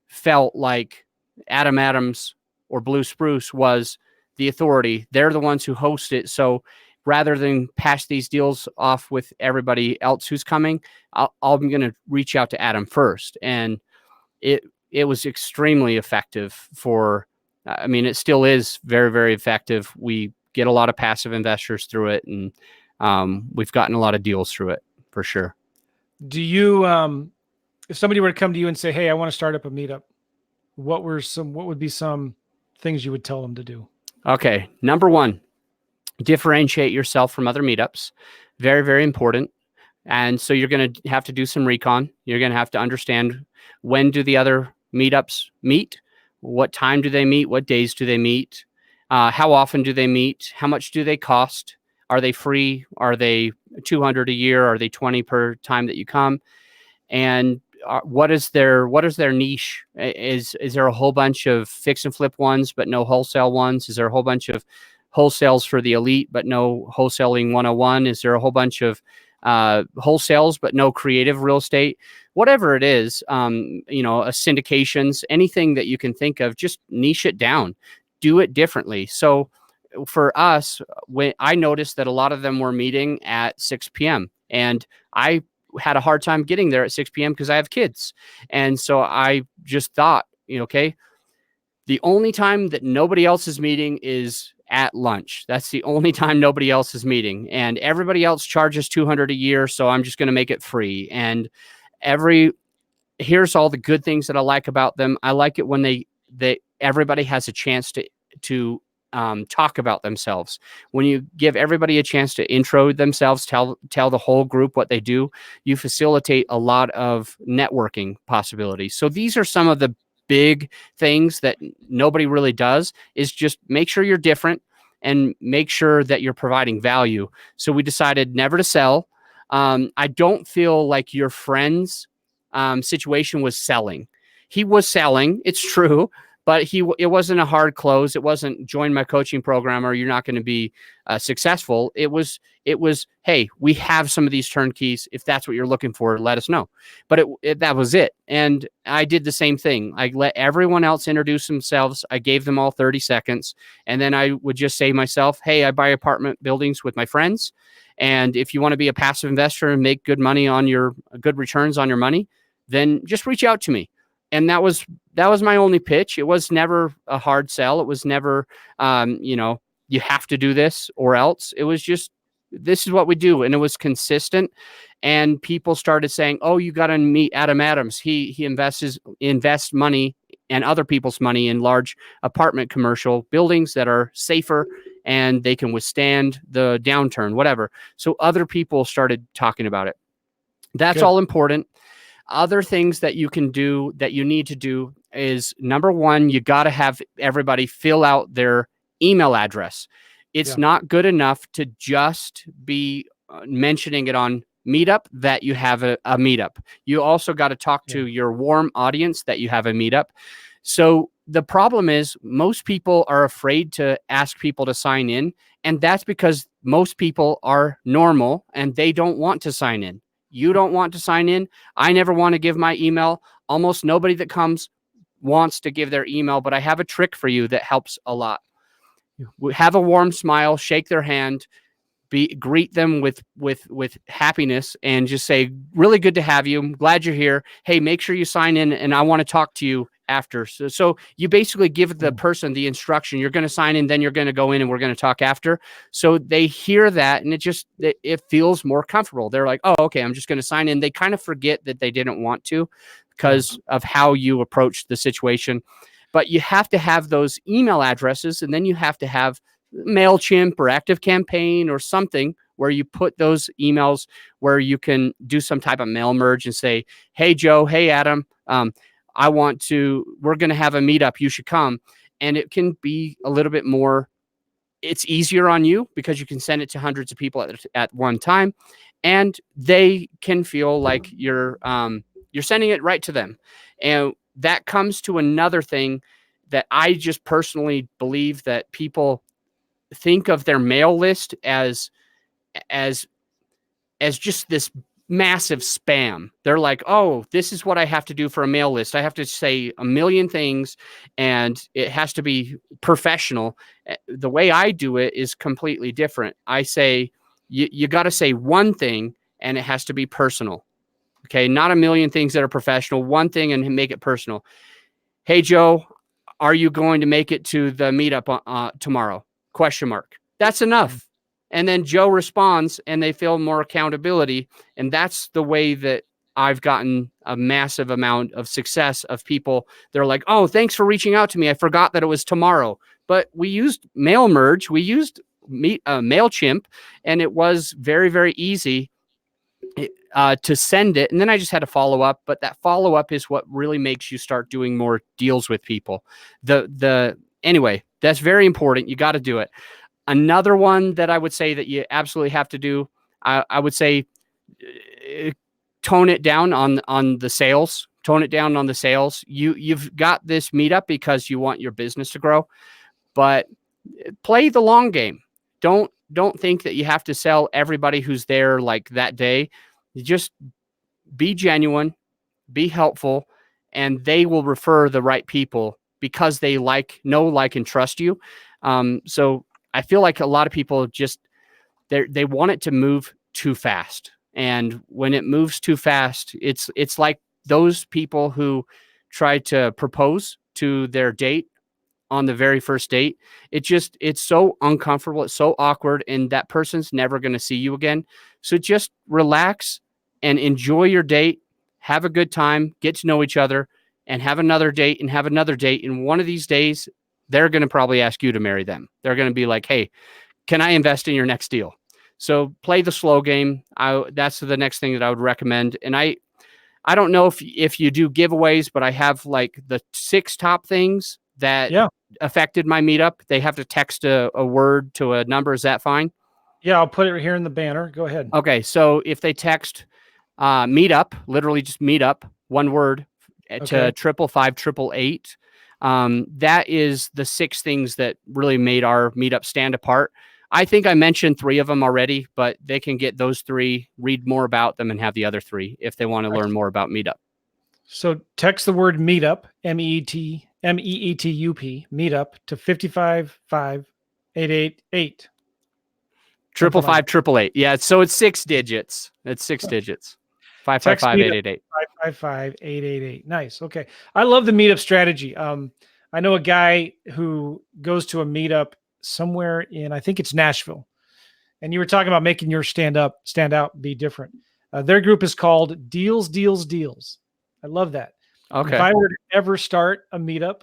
Speaker 2: felt like Adam Adams or Blue Spruce was the authority. They're the ones who host it. So rather than pass these deals off with everybody else who's coming, I'm going to reach out to Adam first. And it was extremely effective it still is very, very effective. We get a lot of passive investors through it, and we've gotten a lot of deals through it for sure.
Speaker 1: Do you, if somebody were to come to you and say, hey, I want to start up a meetup, what would be some things you would tell them to do?
Speaker 2: Okay. Number one, differentiate yourself from other meetups. Very, very important. And so you're going to have to do some recon. You're going to have to understand, when do the other meetups meet? What time do they meet? What days do they meet? How often do they meet? How much do they cost? Are they free? Are they $200 a year? Are they $20 per time that you come? And what is their niche? Is there a whole bunch of fix and flip ones, but no wholesale ones? Is there a whole bunch of wholesales for the elite, but no wholesaling 101? Is there a whole bunch of wholesales, but no creative real estate, whatever it is, syndications, anything that you can think of, just niche it down, do it differently. So for us, when I noticed that a lot of them were meeting at 6 p.m. and I had a hard time getting there at 6 p.m. because I have kids. And so I just thought, okay, the only time that nobody else is meeting is at lunch. That's the only time nobody else is meeting, and everybody else charges $200 a year. So I'm just going to make it free. And here's all the good things that I like about them. I like it when everybody has a chance to talk about themselves. When you give everybody a chance to intro themselves, tell the whole group what they do, you facilitate a lot of networking possibilities. So these are some of the big things that nobody really does, is just make sure you're different and make sure that you're providing value. So we decided never to sell. I don't feel like your friend's situation was selling. He was selling, it's true, but it wasn't a hard close. It wasn't join my coaching program or you're not going to be successful. It was, hey, we have some of these turnkeys. If that's what you're looking for, let us know. But that was it. And I did the same thing. I let everyone else introduce themselves. I gave them all 30 seconds. And then I would just say myself, hey, I buy apartment buildings with my friends. And if you want to be a passive investor and make good money good returns on your money, then just reach out to me. And that was my only pitch. It was never a hard sell. It was never, you have to do this or else. It was just, this is what we do. And it was consistent. And people started saying, oh, you got to meet Adam Adams. He invests money and other people's money in large apartment commercial buildings that are safer and they can withstand the downturn, whatever. So other people started talking about it. That's
Speaker 1: Good.
Speaker 2: all important. Other things that you can do, that you need to do, is number one, you got to have everybody fill out their email address. It's not good enough to just be mentioning it on Meetup that you have a meetup. You also got to talk to your warm audience that you have a meetup. So the problem is most people are afraid to ask people to sign in. And that's because most people are normal and they don't want to sign in. You don't want to sign in. I never want to give my email. Almost nobody that comes wants to give their email, but I have a trick for you that helps a lot. Have a warm smile, shake their hand, greet them with happiness, and just say, really good to have you. I'm glad you're here. Hey, make sure you sign in and I want to talk to you after. So you basically give the person the instruction. You're going to sign in, then you're going to go in and we're going to talk after. So they hear that and it feels more comfortable. They're like, oh, okay, I'm just going to sign in. They kind of forget that they didn't want to because of how you approached the situation. But you have to have those email addresses, and then you have to have MailChimp or ActiveCampaign or something where you put those emails where you can do some type of mail merge and say, hey, Joe, hey, Adam, we're going to have a meetup. You should come. And it can be a little bit more, it's easier on you because you can send it to hundreds of people at one time. And they can feel like you're sending it right to them. And that comes to another thing that I just personally believe, that people think of their mail list as just this massive spam. They're like, oh, this is what I have to do for a mail list. I have to say a million things and it has to be professional. The way I do it is completely different. I say, you got to say one thing and it has to be personal. Okay. Not a million things that are professional, one thing and make it personal. Hey, Joe, are you going to make it to the meetup tomorrow? ? That's enough. And then Joe responds and they feel more accountability. And that's the way that I've gotten a massive amount of success of people. They're like, oh, thanks for reaching out to me. I forgot that it was tomorrow. But we used mail merge. We used MailChimp, and it was very, very easy to send it. And then I just had to follow up. But that follow up is what really makes you start doing more deals with people. Anyway, that's very important. You got to do it. Another one that I would say that you absolutely have to do, I would say, tone it down on the sales. Tone it down on the sales. You've got this meetup because you want your business to grow, but play the long game. Don't don't think that you have to sell everybody who's there like that day. You just be genuine, be helpful, and they will refer the right people because they know, like, and trust you. So I feel like a lot of people just, they want it to move too fast. And when it moves too fast, it's like those people who try to propose to their date on the very first date. It's so uncomfortable. It's so awkward. And that person's never going to see you again. So just relax and enjoy your date. Have a good time, get to know each other, and have another date and have another date. And one of these days, they're going to probably ask you to marry them. They're going to be like, hey, can I invest in your next deal? So play the slow game. That's the next thing that I would recommend. And I don't know if you do giveaways, but I have like the 6 top things that affected my meetup. They have to text a word to a number. Is that fine?
Speaker 1: Yeah, I'll put it here in the banner. Go ahead.
Speaker 2: Okay, so if they text meetup, literally just meetup, one word, to 555-888, that is the 6 things that really made our meetup stand apart. I think I mentioned 3 of them already, but they can get those 3, read more about them, and have the other 3 if they want to learn more about Meetup.
Speaker 1: So text the word meetup, MEETUP, meetup to 555-888.
Speaker 2: 555-888. Yeah, so it's 6 digits. It's 6 digits. 555-888.
Speaker 1: 555-888. Nice. Okay. I love the meetup strategy. I know a guy who goes to a meetup somewhere in, I think it's Nashville. And you were talking about making your stand out, be different. Their group is called Deals, Deals, Deals. I love that.
Speaker 2: Okay.
Speaker 1: If I were to ever start a meetup,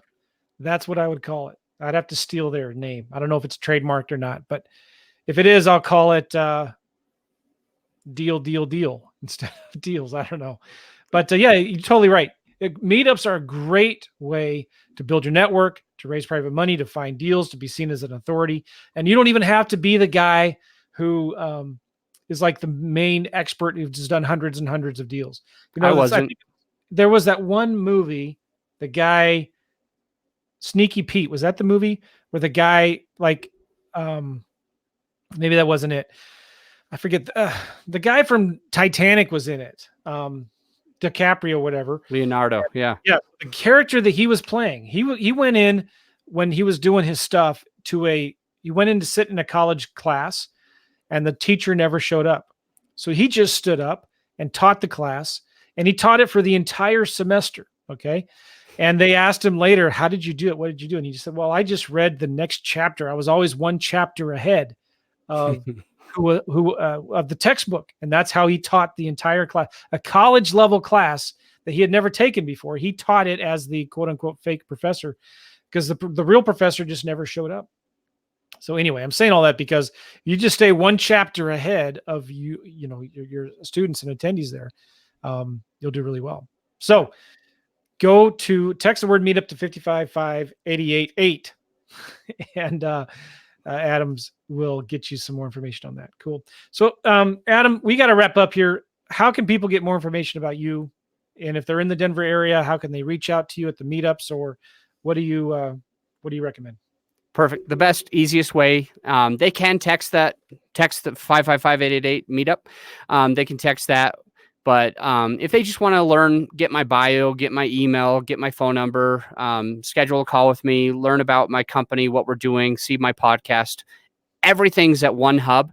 Speaker 1: that's what I would call it. I'd have to steal their name. I don't know if it's trademarked or not, but if it is, I'll call it Deal, Deal, Deal instead of Deals. I don't know. But yeah, you're totally right. Meetups are a great way to build your network, to raise private money, to find deals, to be seen as an authority. And you don't even have to be the guy who is like the main expert who's just done hundreds and hundreds of deals. You know,
Speaker 2: I wasn't.
Speaker 1: There was that one movie, the guy, Sneaky Pete. Was that the movie where the guy, like, maybe that wasn't it. I forget. The guy from Titanic was in it. DiCaprio, whatever.
Speaker 2: Leonardo. Yeah.
Speaker 1: Yeah. The character that he was playing, he went in when he was doing his stuff he went in to sit in a college class, and the teacher never showed up. So he just stood up and taught the class, and he taught it for the entire semester. Okay. And they asked him later, how did you do it? What did you do? And he just said, well, I just read the next chapter. I was always one chapter ahead of of the textbook. And that's how he taught the entire class, a college level class that he had never taken before. He taught it as the quote unquote fake professor because the real professor just never showed up. So anyway, I'm saying all that because you just stay one chapter ahead of your students and attendees there. You'll do really well. So go to text the word meetup to 555-888 and Adams will get you some more information on that. Cool. So Adam, we got to wrap up here. How can people get more information about you? And if they're in the Denver area, how can they reach out to you at the meetups, or what do you recommend?
Speaker 2: Perfect. The best, easiest way, they can text the 555-888 meetup. They can text that. But if they just want to learn, get my bio, get my email, get my phone number, schedule a call with me, learn about my company, what we're doing, see my podcast, everything's at one hub,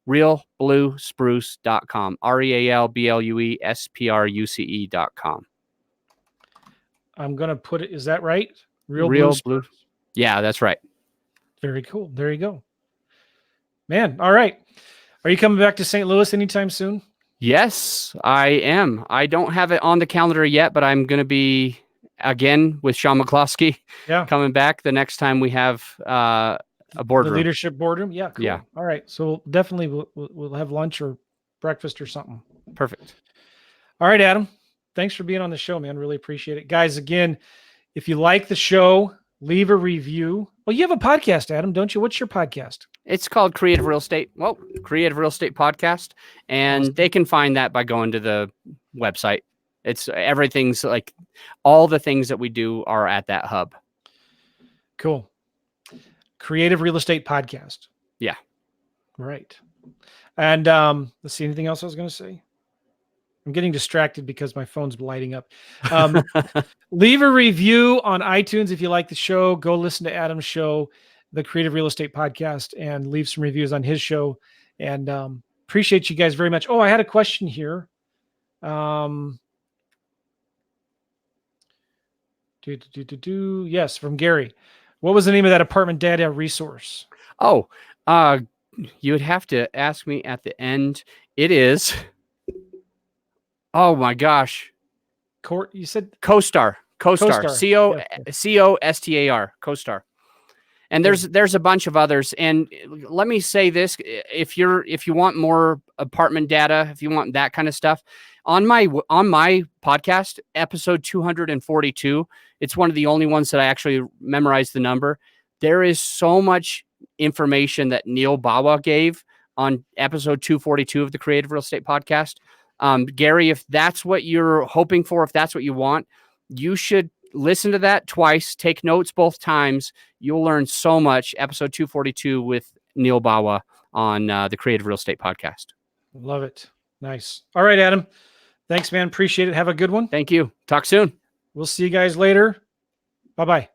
Speaker 2: realbluespruce.com, REALBLUESPRUCE.com.
Speaker 1: I'm going to put it, is that right?
Speaker 2: Real Blue. Yeah, that's right.
Speaker 1: Very cool. There you go. Man, all right. Are you coming back to St. Louis anytime soon?
Speaker 2: Yes, I am. I don't have it on the calendar yet, but I'm going to be again with Sean McCloskey coming back the next time we have a boardroom.
Speaker 1: The leadership boardroom. Yeah. Cool.
Speaker 2: Yeah.
Speaker 1: All right. So definitely we'll have lunch or breakfast or something.
Speaker 2: Perfect.
Speaker 1: All right, Adam. Thanks for being on the show, man. Really appreciate it. Guys, again, if you like the show, leave a review. Well, you have a podcast, Adam, don't you? What's your podcast?
Speaker 2: It's called Creative Real Estate. Well, Creative Real Estate Podcast. And they can find that by going to the website. It's everything's like all the things that we do are at that hub.
Speaker 1: Cool. Creative Real Estate Podcast.
Speaker 2: Yeah.
Speaker 1: Right. And let's see, anything else I was going to say? I'm getting distracted because my phone's lighting up. Leave a review on iTunes if you like the show. Go listen to Adam's show, the Creative Real Estate Podcast, and leave some reviews on his show. And appreciate you guys very much. Oh, I had a question here. Yes, from Gary. What was the name of that apartment data resource?
Speaker 2: Oh, you would have to ask me at the end. It is. Oh my gosh.
Speaker 1: You said
Speaker 2: CoStar.
Speaker 1: CoStar.
Speaker 2: CoStar. CoStar. And there's a bunch of others. And let me say this: if you want more apartment data, if you want that kind of stuff, on my podcast, episode 242, it's one of the only ones that I actually memorized the number. There is so much information that Neil Bawa gave on episode 242 of the Creative Real Estate Podcast. Gary, if that's what you're hoping for, if that's what you want, you should listen to that twice, take notes both times. You'll learn so much. Episode 242 with Neil Bawa on the Creative Real Estate Podcast.
Speaker 1: Love it. Nice. All right, Adam. Thanks, man. Appreciate it. Have a good one.
Speaker 2: Thank you. Talk soon.
Speaker 1: We'll see you guys later. Bye-bye.